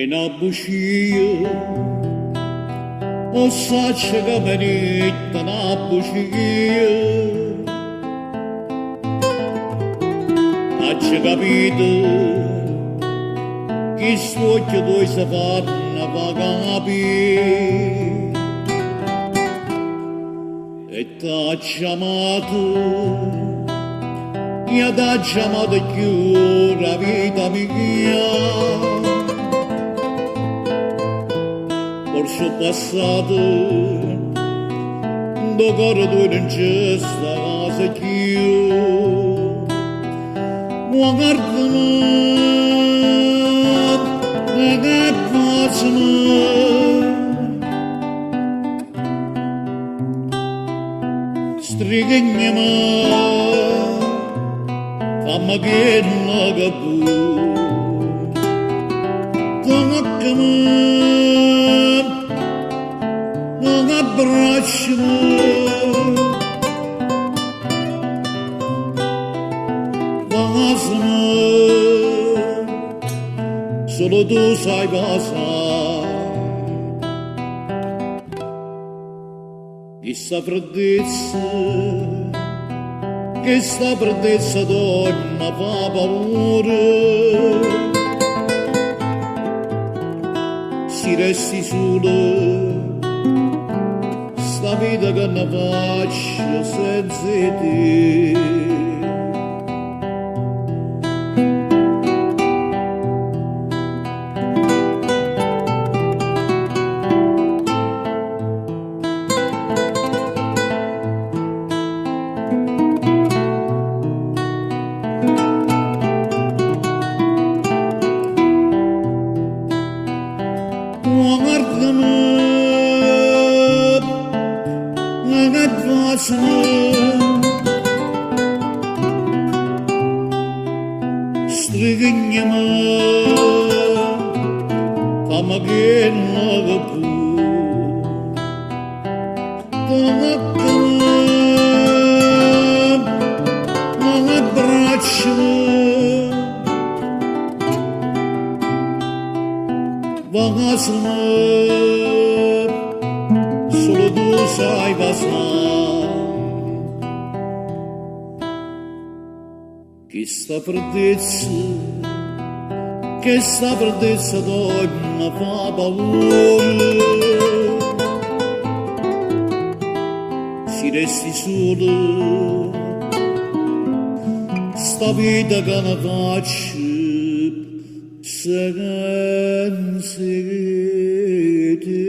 nabushia o saçga beni nabushia açga vida que suoche dois savanna vagabi e t'ha chiamato e t'ha chiamato più la vita mia forse passato do coro tu non c'è sta casa più ma guardami che facciamo strighiamo fammi che non capu toccami non abbracciamo basano solo tu sai basare questa freddezza donna fa paura si resti solo sta vita che ne faccio senza te guardami che facciamo strighiamo fammi che non capu toccami non abbracciamo basano solo tu sai basare questa freddezza donna fa paura si resti solo sta vita che ne faccio senza te